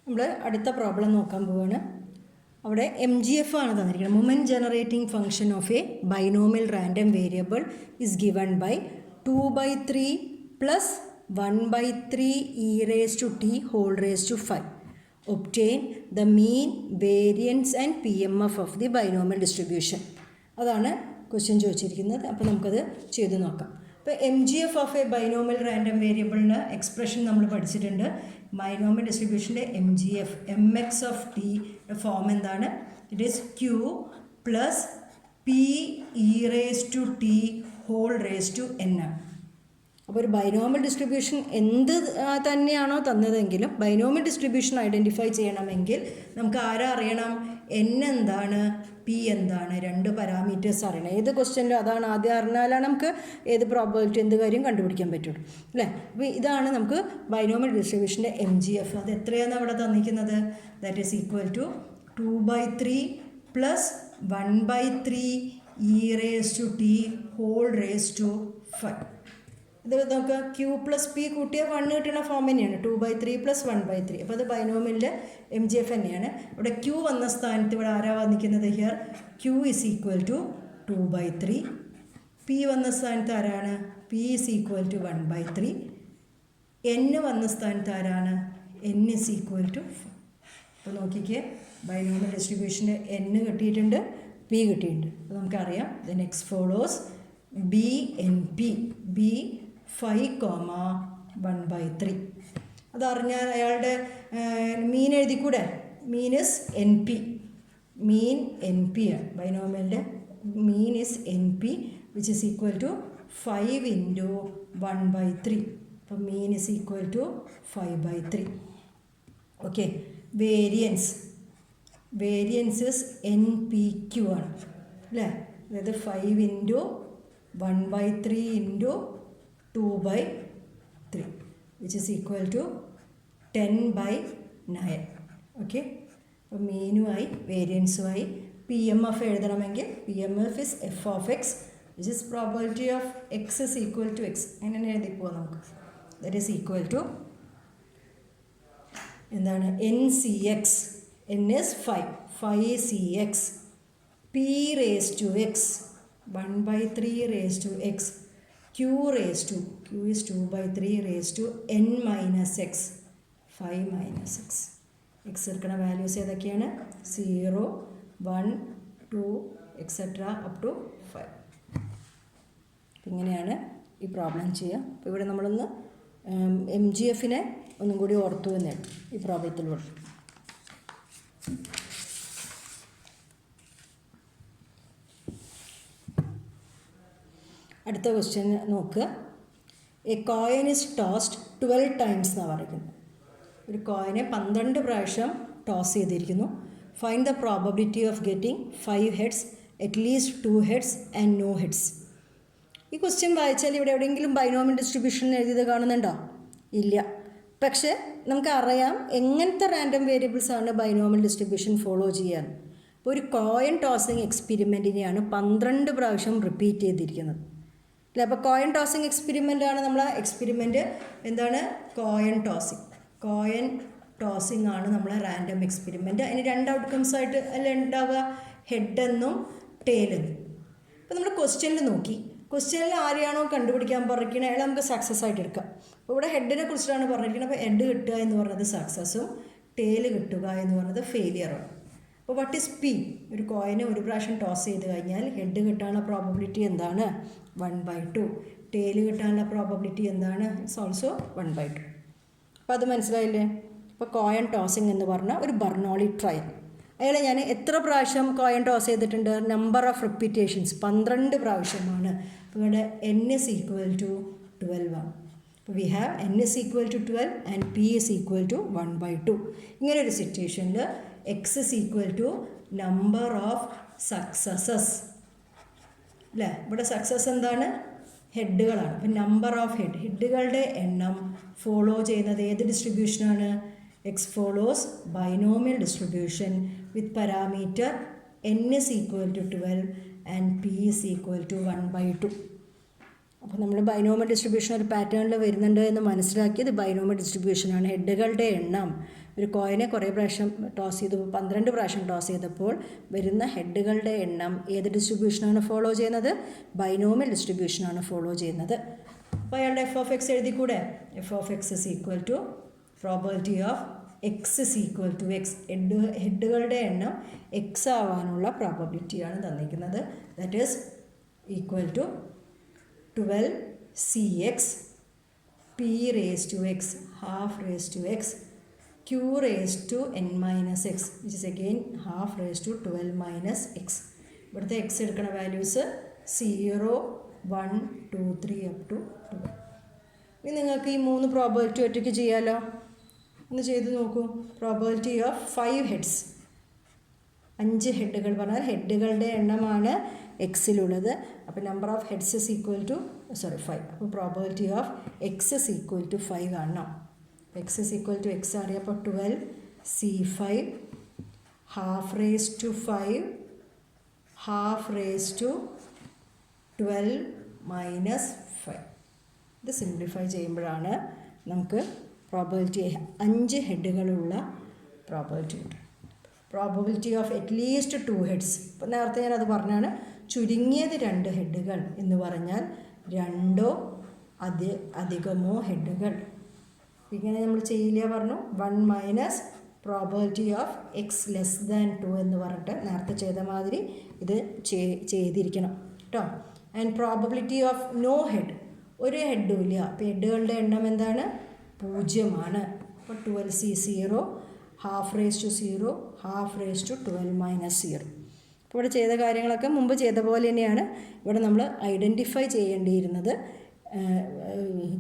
നമ്മൾ അടുത്ത പ്രോബ്ലം നോക്കാൻ പോവുകയാണ്. അവിടെ MGF ആണ് തന്നിരിക്കുന്നത്. Moment generating function of a binomial random variable is given by 2/3 plus 1/3 e⁻t whole raised to 5. Obtain the mean, variance and PMF of the binomial distribution. അതാണ് question ചോദിച്ചിരിക്കുന്നത്. അപ്പോൾ നമുക്കത് ചെയ്ത് നോക്കാം. ഇപ്പോൾ MGF of a binomial random വേരിയബിളിന് expression നമ്മൾ പഠിച്ചിട്ടുണ്ട്. ബൈനോമിയൽ ഡിസ്ട്രിബ്യൂഷൻ്റെ MGF mx of t form എന്താണ്? It is q plus p e⁻t whole raised to n ആണ്. അപ്പോൾ ഒരു ബൈനോമിയൽ ഡിസ്ട്രിബ്യൂഷൻ എന്ത് തന്നെയാണോ തന്നതെങ്കിലും ബൈനോമിയൽ ഡിസ്ട്രിബ്യൂഷൻ ഐഡൻറ്റിഫൈ ചെയ്യണമെങ്കിൽ നമുക്ക് ആരാ അറിയണം? n എന്താണ്, p എന്താണ്, രണ്ട് പാരാമീറ്റേഴ്സ് അറിയണം. ഏത് ക്വസ്റ്റ്യനിലും അതാണ് ആദ്യം അറിഞ്ഞാലാണ് നമുക്ക് ഏത് പ്രോബബിലിറ്റി എന്ത് കാര്യം കണ്ടുപിടിക്കാൻ പറ്റുള്ളൂ അല്ലേ. അപ്പോൾ ഇതാണ് നമുക്ക് ബൈനോമിയൽ ഡിസ്ട്രിബ്യൂഷൻ്റെ MGF. അത് എത്രയാണ് അവിടെ തന്നിരിക്കുന്നത്? That is equal to 2/3 plus 1/3 e⁻t whole raised to 5. ഇത് നമുക്ക് q പ്ലസ് പി കൂട്ടിയ 1 കിട്ടുന്ന ഫോം തന്നെയാണ് 2/3 പ്ലസ് 1/3. അപ്പോൾ അത് ബൈനോമിയലിൻ്റെ MGF തന്നെയാണ്. ഇവിടെ q വന്ന സ്ഥാനത്ത് ഇവിടെ ആരാ വന്നിരിക്കുന്നത്? Here q is equal to 2/3. p വന്ന സ്ഥാനത്ത് ആരാണ്? p is equal to 1/3. n വന്ന സ്ഥാനത്ത് ആരാണ്? n is equal to 4. അപ്പോൾ നോക്കിക്കേ, ബൈനോമിയൽ ഡിസ്ട്രിബ്യൂഷൻ്റെ n കിട്ടിയിട്ടുണ്ട്, p കിട്ടിയിട്ടുണ്ട്. അപ്പോൾ നമുക്കറിയാം the next follows BNP b 5,1/3. അതറിഞ്ഞാൽ അയാളുടെ മീൻ എഴുതിക്കൂടെ? Mean is NP. Mean NP ആണ്. ബൈനോമിയലിൻ്റെ mean is NP which is equal to 5 × 1/3. അപ്പം mean is equal to 5/3. Okay. Variance is NPQ ആണ് അല്ലേ. അതായത് 5 × 1/3 × 2/3 which is equal to 10/9. Okay. അപ്പോൾ മീനുമായി വേരിയൻസുമായി PMF എഴുതണമെങ്കിൽ PMF is f of x which is probability of x is equal to x. അങ്ങനെ എഴുതിപ്പോവാം നമുക്ക്. that is equal to എന്താണ്? NCX. n is 5cx p raised to x 1/3 raised to x q is 2/3 raised to n minus x 5 minus x. x എടുക്കുന്ന values ഏതൊക്കെയാണ്? 0 1 2 etcetera up to 5. ഇങ്ങനെയാണ് ഈ problem ചെയ്യുക. അപ്പോൾ ഇവിടെ നമ്മളൊന്ന് MGFനെ ഒന്നും കൂടി ഓർത്തു എന്നാണ് ഈ പ്രോബ്ലത്തിലൂടെ. അടുത്ത ക്വസ്റ്റ്യൻ നോക്കുക. A coin is tossed 12 times എന്നാണ് പറയുന്നത്. ഒരു കോയിനെ 12 പ്രാവശ്യം ടോസ് ചെയ്തിരിക്കുന്നു. Find the probability of getting 5 heads, at least 2 heads and no heads. ഈ ക്വസ്റ്റ്യൻ വായിച്ചാൽ ഇവിടെ എവിടെയെങ്കിലും ബൈനോമിയൽ ഡിസ്ട്രിബ്യൂഷൻ എഴുതിയത് കാണുന്നുണ്ടോ? ഇല്ല. പക്ഷേ നമുക്കറിയാം എങ്ങനത്തെ റാൻഡം വേരിയബിൾസാണ് ബൈനോമിയൽ ഡിസ്ട്രിബ്യൂഷൻ ഫോളോ ചെയ്യാൻ. അപ്പോൾ ഒരു കോയിൻ ടോസിങ് എക്സ്പെരിമെൻറ്റിനെയാണ് 12 പ്രാവശ്യം റിപ്പീറ്റ് ചെയ്തിരിക്കുന്നത് അല്ലേ. അപ്പോൾ കോയിൻ ടോസിങ് എക്സ്പെരിമെൻ്റാണ് നമ്മളെ എക്സ്പെരിമെൻറ്റ്. എന്താണ്? കോയിൻ ടോസിങ് ആണ് നമ്മളെ റാൻഡം എക്സ്പെരിമെൻറ്റ്. അതിന് 2 ഔട്ട്കംസ് ആയിട്ട് അല്ല ഉണ്ടാവുക, ഹെഡെന്നും ടെയിലെന്നും. അപ്പോൾ നമ്മൾ ക്വസ്റ്റ്യനിൽ നോക്കി, ക്വസ്റ്റ്യനിൽ ആരെയാണോ കണ്ടുപിടിക്കാൻ പറഞ്ഞിരിക്കുന്നത് അയാൾ നമുക്ക് സക്സസ് ആയിട്ട് എടുക്കാം. അപ്പോൾ ഇവിടെ ഹെഡിനെ കുറിച്ചിട്ടാണ് പറഞ്ഞിരിക്കുന്നത്. അപ്പോൾ ഹെഡ് കിട്ടുക എന്ന് പറഞ്ഞത് സക്സസ്സും ടെയിൽ കിട്ടുക എന്ന് പറഞ്ഞത് ഫെയിലിയറും. അപ്പോൾ വാട്ട് ഈസ് പി? ഒരു കോയിനെ ഒരു പ്രാവശ്യം ടോസ് ചെയ്ത് കഴിഞ്ഞാൽ ഹെഡ് കിട്ടാനുള്ള പ്രോബബിലിറ്റി എന്താണ്? 1/2. ടെയിൽ കിട്ടാനുള്ള പ്രോബബിലിറ്റി എന്താണ്? It's also 1/2. അപ്പോൾ അത് മനസ്സിലായില്ലേ? അപ്പോൾ കോയിൻ ടോസിങ് എന്ന് പറഞ്ഞാൽ ഒരു ബർണോളി ട്രയൽ. അയാളെ ഞാൻ എത്ര പ്രാവശ്യം കോയിൻ ടോസ് ചെയ്തിട്ടുണ്ട്? നമ്പർ ഓഫ് റിപ്പീറ്റേഷൻസ് 12 പ്രാവശ്യമാണ്. അപ്പോൾ ഇവിടെ n is equal to 12 ആണ്. അപ്പോൾ we have n is equal to 12 and p is equal to 1/2. ഇങ്ങനെ ഒരു സിറ്റുവേഷനിൽ x is equal to number of successes അല്ലേ. ഇവിടെ സക്സസ് എന്താണ്? ഹെഡുകളാണ്. അപ്പോൾ നമ്പർ ഓഫ് ഹെഡുകളുടെ എണ്ണം ഫോളോ ചെയ്യുന്നത് ഏത് ഡിസ്ട്രിബ്യൂഷനാണ്? x follows binomial distribution with parameter n is equal to 12 and p is equal to 1/2. അപ്പോൾ നമ്മൾ ബൈനോമിയൽ ഡിസ്ട്രിബ്യൂഷൻ ഒരു പാറ്റേണിൽ വരുന്നുണ്ട് എന്ന് മനസ്സിലാക്കിയത് ബൈനോമിയൽ ഡിസ്ട്രിബ്യൂഷനാണ്. ഹെഡുകളുടെ എണ്ണം ഒരു കോയിനെ കുറേ പ്രാവശ്യം ടോസ് ചെയ്തു, 12 പ്രാവശ്യം ടോസ് ചെയ്തപ്പോൾ വരുന്ന ഹെഡുകളുടെ എണ്ണം ഏത് ഡിസ്ട്രിബ്യൂഷനാണ് ഫോളോ ചെയ്യുന്നത്? ബൈനോമിയൽ ഡിസ്ട്രിബ്യൂഷനാണ് ഫോളോ ചെയ്യുന്നത്. അപ്പോൾ അയാളുടെ എഫ് ഓഫ് എക്സ് എഴുതിക്കൂടെ? F of X is equal to probability of X is equal to X. ഹെഡുകളുടെ എണ്ണം എക്സ് ആവാനുള്ള പ്രോബബിലിറ്റിയാണ് തന്നിരിക്കുന്നത്. That is equal to 12cx p raised to x half raised to x q raised to n minus x which is again half raised to 12 minus x. ഇവിടുത്തെ x എടുക്കുന്ന values 0, 1, 2, 3 up to 12. ഇനി നിങ്ങൾക്ക് ഈ 3 probability ഒറ്റയ്ക്ക് ചെയ്യാമല്ലോ. ഒന്ന് ചെയ്ത് നോക്കൂ. പ്രോബബിലിറ്റി ഓഫ് 5 ഹെഡ്സ്, 5 ഹെഡുകൾ പറഞ്ഞാൽ ഹെഡുകളുടെ എണ്ണമാണ് എക്സിലുള്ളത്. അപ്പോൾ number of heads is equal to 5. അപ്പോൾ probability of X is equal to 5 കാണണം. X is equal to X അറിയാം. അപ്പോൾ 12c5 half raise to 5 half raise to 12 minus 5. ഇത് സിംപ്ലിഫൈ ചെയ്യുമ്പോഴാണ് നമുക്ക് പ്രോബബിലിറ്റി 5 ഹെഡുകളുള്ള പ്രോബബിലിറ്റി ഉണ്ട്. Probability of at least 2 heads. ഇപ്പോൾ നേരത്തെ ഞാനത് പറഞ്ഞാണ്. ചുരുങ്ങിയത് 2 ഹെഡുകൾ എന്ന് പറഞ്ഞാൽ 2 അധികമോ ഹെഡുകൾ. ഇങ്ങനെ നമ്മൾ ചെയ്യില്ല പറഞ്ഞു. 1 minus probability of X less than 2 എന്ന് പറഞ്ഞിട്ട് നേരത്തെ ചെയ്ത മാതിരി ഇത് ചെയ്തിരിക്കണം കേട്ടോ. And probability of no head, ഒരു ഹെഡും ഇല്ല. അപ്പോൾ ഹെഡുകളുടെ എണ്ണം എന്താണ്? 0 അപ്പോൾ 12c0 half raise to 0 half raise to 12 minus 0. അപ്പോൾ ഇവിടെ ചെയ്ത കാര്യങ്ങളൊക്കെ മുമ്പ് ചെയ്ത പോലെ തന്നെയാണ്. ഇവിടെ നമ്മൾ ഐഡൻറ്റിഫൈ ചെയ്യേണ്ടിയിരുന്നത്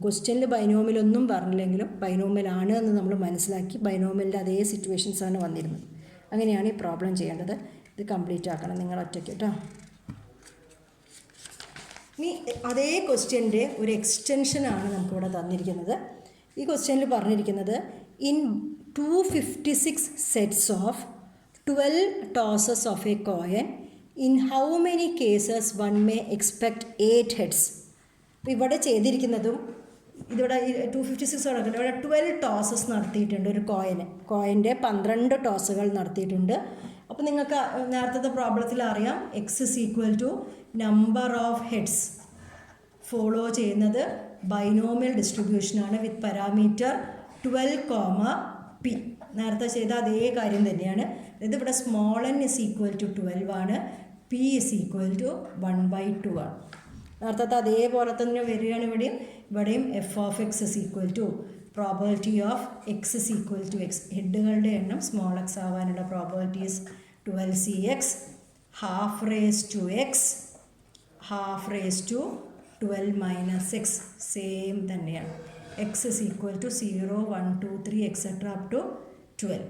ക്വസ്റ്റ്യനിൽ ബൈനോമിയലൊന്നും പറഞ്ഞില്ലെങ്കിലും ബൈനോമിയലാണ് എന്ന് നമ്മൾ മനസ്സിലാക്കി ബൈനോമിയലിൻ്റെ അതേ സിറ്റുവേഷൻസാണ് വന്നിരുന്നത്. അങ്ങനെയാണ് ഈ പ്രോബ്ലം ചെയ്യേണ്ടത്. ഇത് കംപ്ലീറ്റ് ആക്കണം നിങ്ങൾ ഒറ്റയ്ക്ക് കേട്ടോ. ഇനി അതേ ക്വസ്റ്റ്യൻ്റെ ഒരു എക്സ്റ്റൻഷനാണ് നമുക്കിവിടെ തന്നിരിക്കുന്നത്. ഈ ക്വസ്റ്റ്യനിൽ പറഞ്ഞിരിക്കുന്നത് in 256 sets of 12 tosses of a coin, in how many cases one may expect 8 heads. അപ്പോൾ ഇവിടെ ചെയ്തിരിക്കുന്നതും ഇതിവിടെ 256 നടക്കുന്നത്. ഇവിടെ 12 ടോസസ് നടത്തിയിട്ടുണ്ട്. ഒരു കോയിൻ്റെ 12 ടോസുകൾ നടത്തിയിട്ടുണ്ട്. അപ്പോൾ നിങ്ങൾക്ക് നേരത്തെ പ്രോബ്ലത്തിൽ അറിയാം X is equal to number of heads. Follow ചെയ്യുന്നത് ബൈനോമിയൽ ഡിസ്ട്രിബ്യൂഷനാണ് വിത്ത് പാരാമീറ്റർ 12, p. നേരത്തെ ചെയ്ത അതേ കാര്യം തന്നെയാണ്. അതായത് ഇവിടെ small n is equal to 12 ആണ്, p ഇസ് ഈക്വൽ ടു 1/2 ആണ്. നേരത്തെ അതേപോലെ തന്നെ വരികയാണ് ഇവിടെയും F of X is equal to probability of X is equal to X. ഹെഡുകളുടെ എണ്ണം സ്മോൾ എക്സ് ആവാനുള്ള probabilities 12cx half raise to X half raise to 12 minus X. Same തന്നെയാണ്. X is equal to 0, 1, 2, 3 etcetera up to 12.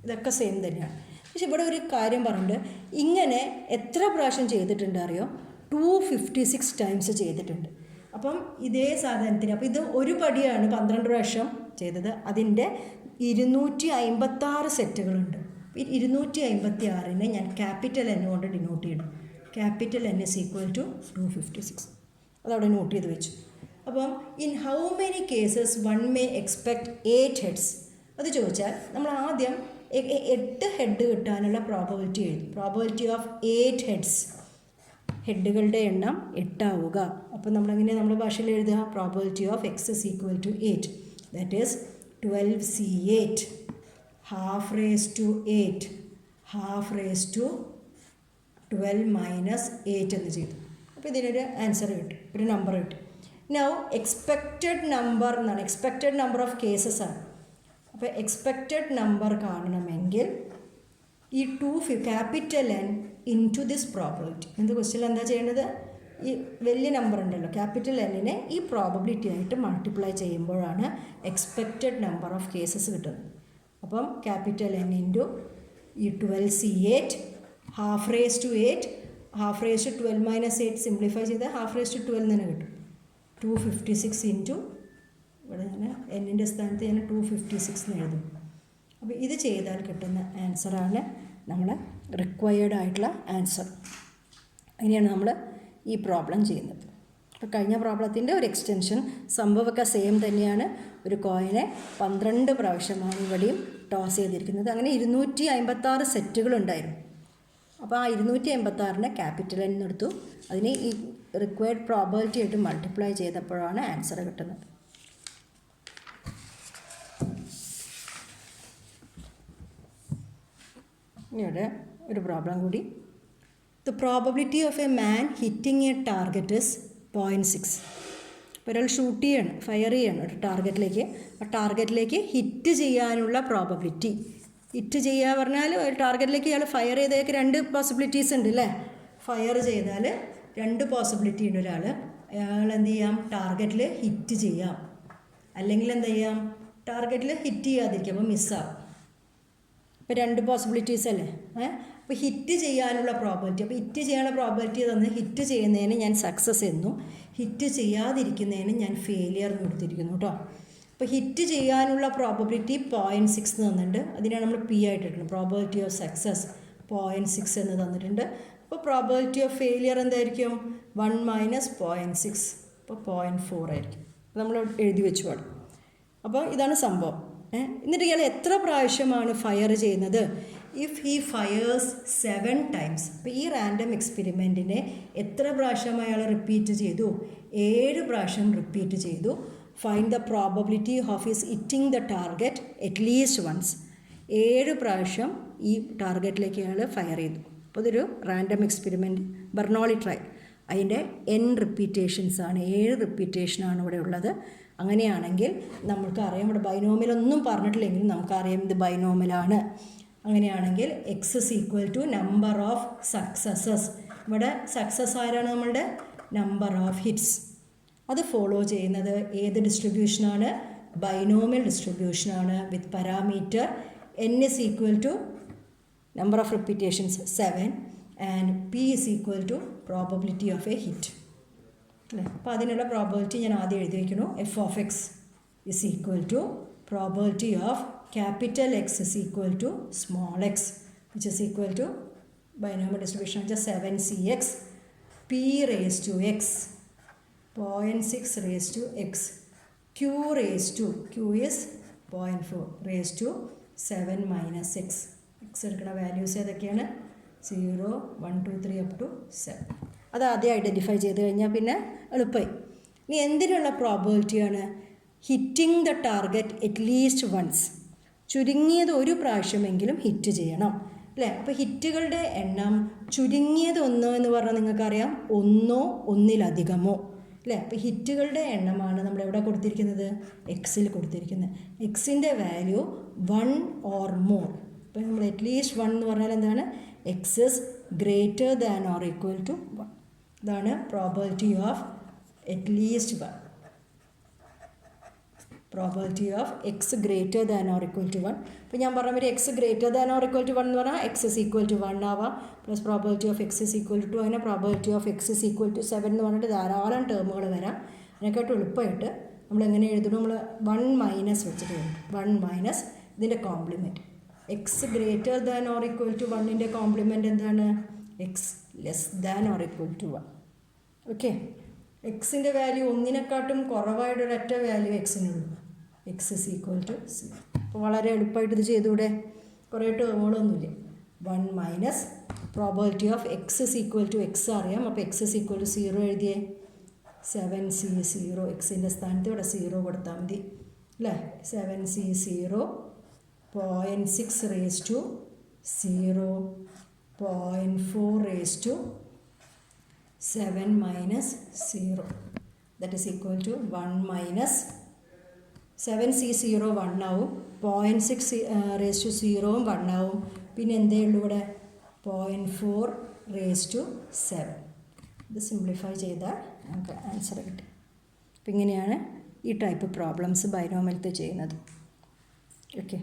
ഇതൊക്കെ same തന്നെയാണ്. പക്ഷെ ഇവിടെ ഒരു കാര്യം പറഞ്ഞിട്ട് ഇങ്ങനെ എത്ര പ്രാവശ്യം ചെയ്തിട്ടുണ്ട് അറിയോ? 256 ടൈംസ് ചെയ്തിട്ടുണ്ട്. അപ്പം ഇതേ സാധനത്തിന് അപ്പോൾ ഇത് ഒരു പടിയാണ് 12 പ്രാവശ്യം ചെയ്തത്. അതിൻ്റെ 256 സെറ്റുകളുണ്ട്. 256നെ ഞാൻ ക്യാപിറ്റൽ എൻ കൊണ്ട് ഡിനോട്ട് ചെയ്തു. Capital N is equal to 256. അതവിടെ നോട്ട് ചെയ്ത് വെച്ചു. അപ്പം in how many cases one may expect 8 heads അത് ചോദിച്ചാൽ നമ്മൾ ആദ്യം 8 ഹെഡ് കിട്ടാനുള്ള പ്രോബബിലിറ്റി എഴുതും. പ്രോബബിലിറ്റി ഓഫ് 8 ഹെഡ്സ്, ഹെഡുകളുടെ എണ്ണം 8 ആവുക. അപ്പോൾ നമ്മളെങ്ങനെ നമ്മുടെ ഭാഷയിൽ എഴുതുക? Probability of X is equal to 8. That is 12c8 half raise to 8 half raise to 12 minus 8 എന്ന് ചെയ്തു. അപ്പോൾ ഇതിനൊരു ആൻസർ കിട്ടും, ഒരു നമ്പർ കിട്ടും. നൗ എക്സ്പെക്റ്റഡ് നമ്പർ എന്നാണ്, എക്സ്പെക്റ്റഡ് നമ്പർ ഓഫ് കേസസ് ആണ്. അപ്പോൾ എക്സ്പെക്റ്റഡ് നമ്പർ കാണണമെങ്കിൽ ഈ capital N into this probability. എന്ത് ക്വസ്റ്റ്യൻ എന്താ ചെയ്യേണ്ടത്? ഈ വലിയ നമ്പർ ഉണ്ടല്ലോ ക്യാപിറ്റൽ എന്നിനെ ഈ പ്രോബബിലിറ്റി ആയിട്ട് മൾട്ടിപ്ലൈ ചെയ്യുമ്പോഴാണ് എക്സ്പെക്റ്റഡ് നമ്പർ ഓഫ് കേസസ് കിട്ടുന്നത്. അപ്പം ക്യാപിറ്റൽ എൻ ഇൻറ്റു ഈ 12c8 half raise to 8 half raise to 12 minus 8 simplify ചെയ്താൽ ഹാഫ് റേസ് ടു 12 തന്നെ കിട്ടും. 256 ഇൻറ്റു ഇവിടെ ഞാൻ എന്നിൻ്റെ സ്ഥാനത്ത് ഞാൻ 256 എന്ന് എഴുതും. അപ്പോൾ ഇത് ചെയ്താൽ കിട്ടുന്ന ആൻസറാണ് നമ്മൾ റിക്വയർഡ് ആയിട്ടുള്ള ആൻസർ. അങ്ങനെയാണ് നമ്മൾ ഈ പ്രോബ്ലം ചെയ്യുന്നത്. അപ്പോൾ കഴിഞ്ഞ പ്രോബ്ലത്തിൻ്റെ ഒരു എക്സ്റ്റൻഷൻ, സംഭവമൊക്കെ സെയിം തന്നെയാണ്. ഒരു കോയിനെ 12 പ്രാവശ്യമാണ് ഇവിടെയും ടോസ് ചെയ്തിരിക്കുന്നത്. അങ്ങനെ 256 സെറ്റുകളുണ്ടായിരുന്നു. അപ്പോൾ ആ 256നെ ക്യാപിറ്റൽ N എടുത്തു, അതിനെ ഈ റിക്വയർഡ് പ്രോബബിലിറ്റി ആയിട്ട് മൾട്ടിപ്ലൈ ചെയ്തപ്പോഴാണ് ആൻസർ കിട്ടുന്നത്. ഇവിടെ ഒരു പ്രോബ്ലം കൂടി. The probability of a man hitting A target is 0.6. ഇപ്പോൾ ഒരാൾ ഷൂട്ട് ചെയ്യാണ്, ഫയർ ചെയ്യാണ് ഒരു ടാർഗറ്റിലേക്ക്. ആ ടാർഗറ്റിലേക്ക് ഹിറ്റ് ചെയ്യാനുള്ള പ്രോബബിലിറ്റി, ഹിറ്റ് ചെയ്യുക പറഞ്ഞാൽ ഒരു ടാർഗറ്റിലേക്ക് ഇയാൾ ഫയർ ചെയ്തേക്ക് 2 പോസിബിലിറ്റീസ് ഉണ്ട് അല്ലേ. ഫയർ ചെയ്താൽ 2 പോസിബിലിറ്റി ഉണ്ട്. അയാൾ എന്ത് ചെയ്യാം, ടാർഗറ്റിൽ ഹിറ്റ് ചെയ്യാം, അല്ലെങ്കിൽ എന്ത് ചെയ്യാം, ടാർഗറ്റിൽ ഹിറ്റ് ചെയ്യാതിരിക്കും, അപ്പോൾ മിസ്സാവും. ഇപ്പോൾ 2 പോസിബിലിറ്റീസ് അല്ലേ. അപ്പോൾ ഹിറ്റ് ചെയ്യാനുള്ള പ്രോബബിലിറ്റി, അപ്പോൾ ഹിറ്റ് ചെയ്യാനുള്ള പ്രോബബിലിറ്റി തന്ന് ഹിറ്റ് ചെയ്യുന്നതിന് ഞാൻ സക്സസ് എന്നും ഹിറ്റ് ചെയ്യാതിരിക്കുന്നതിന് ഞാൻ ഫെയിലിയർ എന്ന് കൊടുത്തിരിക്കുന്നു കേട്ടോ. അപ്പോൾ ഹിറ്റ് ചെയ്യാനുള്ള പ്രോബബിലിറ്റി 0.6 എന്ന് തന്നിട്ടുണ്ട്. അതിനാണ് നമ്മൾ P ആയിട്ടിട്ടുണ്ട്. പ്രോബബിലിറ്റി ഓഫ് സക്സസ് 0.6 എന്ന് തന്നിട്ടുണ്ട്. അപ്പോൾ പ്രോബബിലിറ്റി ഓഫ് ഫെയിലിയർ എന്തായിരിക്കും, 1 - 0.6, അപ്പോൾ 0.4 ആയിരിക്കും. നമ്മൾ എഴുതി വെച്ചു പാടും. അപ്പോൾ ഇതാണ് സംഭവം. എന്നിട്ട് ഇയാൾ എത്ര പ്രാവശ്യമാണ് ഫയർ ചെയ്യുന്നത്? If he fires 7 times. അപ്പോൾ ഈ റാൻഡം എക്സ്പെരിമെൻറ്റിനെ എത്ര പ്രാവശ്യം അയാൾ റിപ്പീറ്റ് ചെയ്തു? 7 പ്രാവശ്യം റിപ്പീറ്റ് ചെയ്തു. Find the probability of his hitting the target at least once. 7 പ്രാവശ്യം ഈ ടാർഗറ്റിലേക്ക് അയാൾ ഫയർ ചെയ്തു. അപ്പോൾ ഇതൊരു റാൻഡം എക്സ്പെരിമെൻറ്റ്, ബെർണോളി ട്രയൽ. അതിൻ്റെ N റിപ്പീറ്റേഷൻസ് ആണ്, 7 റിപ്പീറ്റേഷനാണ് ഇവിടെ ഉള്ളത്. അങ്ങനെയാണെങ്കിൽ നമുക്കറിയാം, ഇവിടെ ബൈനോമിയലൊന്നും പറഞ്ഞിട്ടില്ലെങ്കിലും നമുക്കറിയാം ഇത് ബൈനോമിയലാണ്. അങ്ങനെയാണെങ്കിൽ X is equal to number of successes. ഇവിടെ സക്സസ് ആരാണ്? നമ്മളുടെ നമ്പർ ഓഫ് ഹിറ്റ്സ്. അത് ഫോളോ ചെയ്യുന്നത് ഏത് ഡിസ്ട്രിബ്യൂഷനാണ്? ബൈനോമിയൽ ഡിസ്ട്രിബ്യൂഷനാണ് with parameter N is equal to number of repetitions 7 and P is equal to probability of a hit അല്ലേ. അപ്പോൾ അതിനുള്ള പ്രോബബിലിറ്റി ഞാൻ ആദ്യം എഴുതി വയ്ക്കുന്നു. F of X is equal to probability of capital X is equal to small x, which is equal to binomial distribution just 7cx p raised to x 0.6 raised to x q raised to q is 0.4 raised to 7 minus x. x എടുക്കുന്ന values ഏതൊക്കെയാണ്? 0 1 2 3 up to 7. അത് ആദ്യം identify ചെയ്ത് കഴിഞ്ഞാൽ പിന്നെ എളുപ്പമായി. ഇനി എന്തിനുള്ള പ്രോബബിലിറ്റിയാണ്? Hitting the target at least once. ചുരുങ്ങിയത് 1 പ്രാവശ്യമെങ്കിലും ഹിറ്റ് ചെയ്യണം അല്ലേ. അപ്പോൾ ഹിറ്റുകളുടെ എണ്ണം ചുരുങ്ങിയത് 1 എന്ന് പറഞ്ഞാൽ നിങ്ങൾക്കറിയാം, 1 ഒന്നിലധികമോ അല്ലേ. അപ്പോൾ ഹിറ്റുകളുടെ എണ്ണമാണ് നമ്മളെവിടെ കൊടുത്തിരിക്കുന്നത്? എക്സിൽ കൊടുത്തിരിക്കുന്നത്. എക്സിൻ്റെ വാല്യൂ 1 or more. അപ്പോൾ നമ്മൾ അറ്റ്ലീസ്റ്റ് 1 എന്ന് പറഞ്ഞാൽ എന്താണ്? X is greater than or equal to 1. ഇതാണ് probability of at least 1. Probability of X greater than or equal to 1. ഇപ്പോൾ ഞാൻ പറഞ്ഞ മാതിരി X greater than or equal to 1 എന്ന് പറഞ്ഞാൽ എക്സ് ഇസ് ഈക്വൽ ടു 1 ആവാം, plus probability of X is equal to 2, അങ്ങനെ probability of X is equal to 7 എന്ന് പറഞ്ഞിട്ട് ധാരാളം ടേമുകൾ വരാം. അതിനെക്കാട്ടും എളുപ്പമായിട്ട് നമ്മൾ എങ്ങനെ എഴുതണം? നമ്മൾ 1 മൈനസ് വെച്ചിട്ട് എഴുതും. 1 മൈനസ് ഇതിൻ്റെ complement. X greater than or equal to 1ൻ്റെ കോംപ്ലിമെൻറ്റ് എന്താണ്? X less than or equal to 1. Okay, എക്സിൻ്റെ വാല്യൂ 1നെക്കാട്ടും കുറവായിട്ടൊരൊറ്റ വാല്യൂ എക്സിനുള്ളൂ. X is equal to 0. അപ്പോൾ വളരെ എളുപ്പമായിട്ട് ഇത് ചെയ്തുകൂടെ? കുറേ ടേമുകളൊന്നുമില്ല. 1 minus probability of X is equal to X അറിയാം, അപ്പോൾ എക്സ് ഇസ് ഈക്വൽ ടു 0 എഴുതിയേ. 7c0 എക്സിൻ്റെ സ്ഥാനത്ത് ഇവിടെ 0 കൊടുത്താൽ മതി അല്ലേ. 7c0 0.6 raised to 0, 0.4 raised to 7 minus 0, that is equal to 1 minus 7c0 1 ആവും, 0.6 raised to 0 1 ആവും, പിന്നെ എന്തേ ഉള്ളൂ ഇവിടെ 0.4 raised to 7. ഇത് സിംപ്ലിഫൈ ചെയ്താൽ നമുക്ക് ആൻസർ കിട്ടും. അപ്പം ഇങ്ങനെയാണ് ഈ ടൈപ്പ് പ്രോബ്ലംസ് ബൈനോമിയലിൽ ചെയ്യുന്നത്. ഓക്കെ.